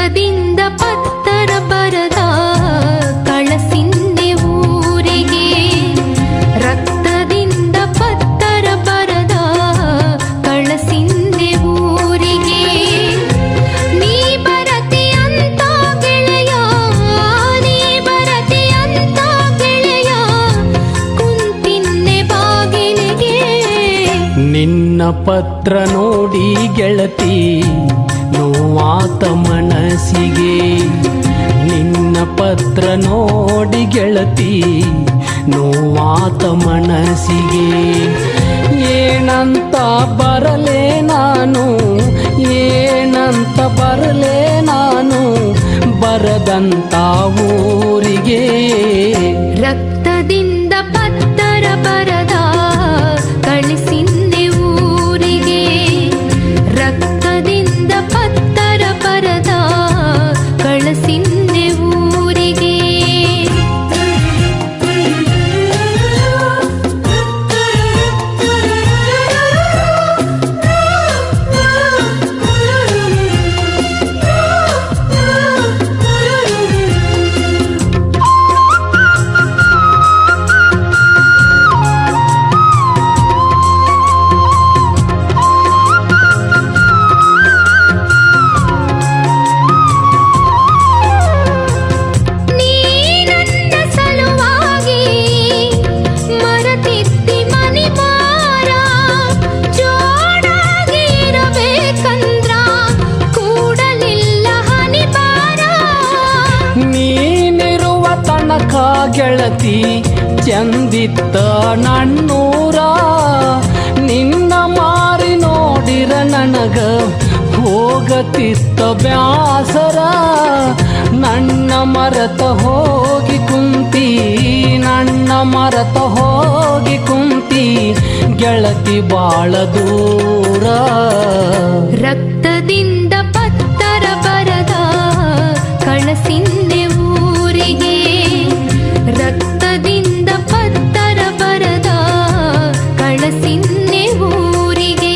ರಕ್ತದಿಂದ ಪತ್ತರ ಬರದ ಕಳಸಿನ್ನೆ ಊರಿಗೆ. ರಕ್ತದಿಂದ ಪತ್ತರ ಬರದ ಕಳಸಿನ್ನೆ ಊರಿಗೆ. ನೀ ಬರತಿ ಅಂತ ಗೆಳೆಯ, ನೀ ಬರತಿ ಅಂತ ಗೆಳೆಯ, ಕುಂತಿನ್ನೆ ಬಾಗಿಲಿಗೆ. ನಿನ್ನ ಪತ್ರ ನೋಡಿ ಗೆಳತಿ ನೋವಾತ ಮನಸ್ಸಿಗೆ. ನಿನ್ನ ಪತ್ರ ನೋಡಿ ಗೆಳತಿ ನೋವಾತ ಮನಸ್ಸಿಗೆ. ಏನಂತ ಬರಲೇ ನಾನು, ಏನಂತ ಬರಲೇ ನಾನು ಬರದಂತ ಊರಿಗೆ. ರಕ್ತದಿಂದ ಪತ್ತರ ಬರದ ಕಳಿಸಿನ್ನೆ ಊರಿಗೆ. ರಕ್ತದಿಂದ ಪತ್ತರ ಬರದ ಕಳಿಸಿನ್ನೆ ಊರಿಗೆ. ಗೆಳತಿ ಚಂದಿತ್ತ ನನ್ನೂರ. ನಿನ್ನ ಮಾರಿ ನೋಡಿರ ನನಗ ಹೋಗತಿತ್ತ ಬ್ಯಾಸರ. ನನ್ನ ಮರತ ಹೋಗಿ ಕುಂತಿ, ನನ್ನ ಮರತ ಹೋಗಿ ಕುಂತಿ ಗೆಳತಿ ಬಾಳ ದೂರ. ರಕ್ತದಿಂದ ಪತ್ತರ ಬರದ ಕಳಸಿನ್ನೆ ಊರಿಗೆ. ರಕ್ತದಿಂದ ಪತ್ತರ ಬರದ ಕಳಸಿನ್ನೆ ಊರಿಗೆ.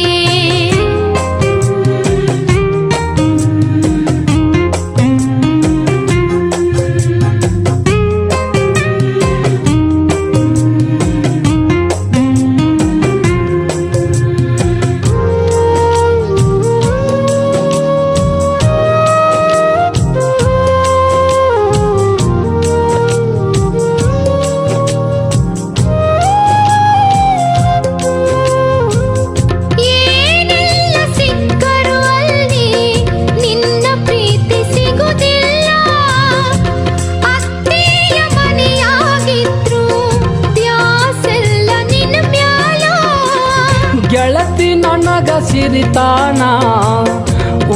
ಗೆಳತಿ ನನಗ ಸಿರಿತಾನ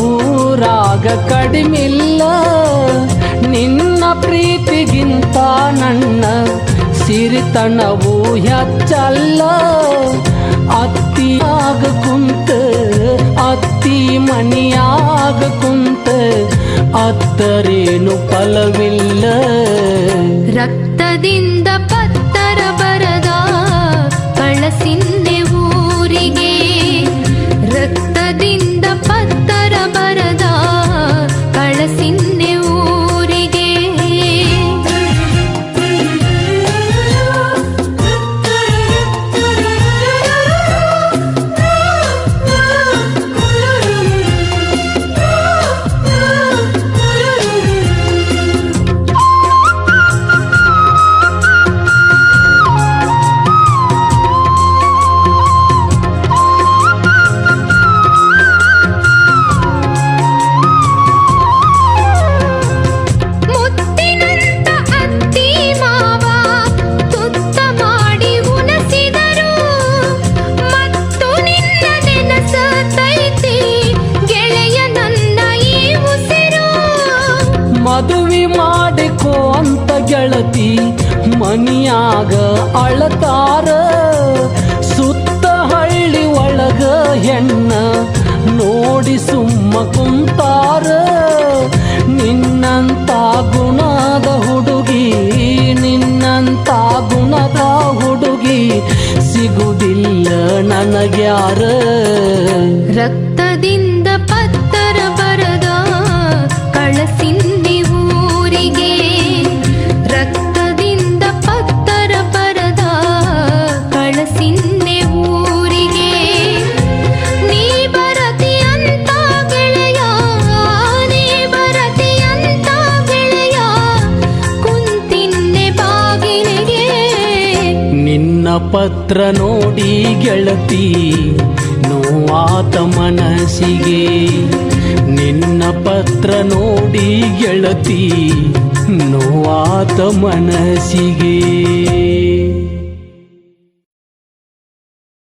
ಊರಾಗ ಕಡಿಮಿಲ್ಲ. ನಿನ್ನ ಪ್ರೀತಿಗಿಂತ ನನ್ನ ಸಿರಿತನವು ಹೆಚ್ಚಲ್ಲ. ಅತ್ತಿಯಾಗ ಕುಂತ, ಅತ್ತಿ ಮನಿಯಾಗ ಕುಂತ ಅತ್ತರೇನು ಫಲವಿಲ್ಲ. ರಕ್ತದಿಂದ ಪತ್ತರ ಬರದ ಕಳಸಿನ್ನೆ ಊರಿಗೆ. ರಕ್ತದಿಂದ ಪತ್ತರ ಬರದ ಕಳಸಿನ್ನೆ ಊರಿಗೆ. ಮದುವೆ ಮಾಡಿಕೋ ಅಂತ ಗೆಳತಿ ಮನಿಯಾಗ ಅಳತಾರ. ಸುತ್ತ ಹಳ್ಳಿ ಒಳಗ ಹೆಣ್ಣ ನೋಡಿ ಸುಮ್ಮ ಕುಂತಾರ. ನಿನ್ನಂತ ಗುಣದ ಹುಡುಗಿ, ನಿನ್ನಂತ ಗುಣದ ಹುಡುಗಿ ಸಿಗುವುದಿಲ್ಲ ನನಗ್ಯಾರ. ರಕ್ತದಿಂದ ಪತ್ತರ ಬರದ ಕಳಸ ಪತ್ರ ನೋಡಿ ಗೆಳತಿ ನೋವಾತ ಮನಸ್ಸಿಗೆ ನಿನ್ನ ಪತ್ರ ನೋಡಿ ಗೆಳತಿ ನೋವಾತ ಮನಸ್ಸಿಗೆ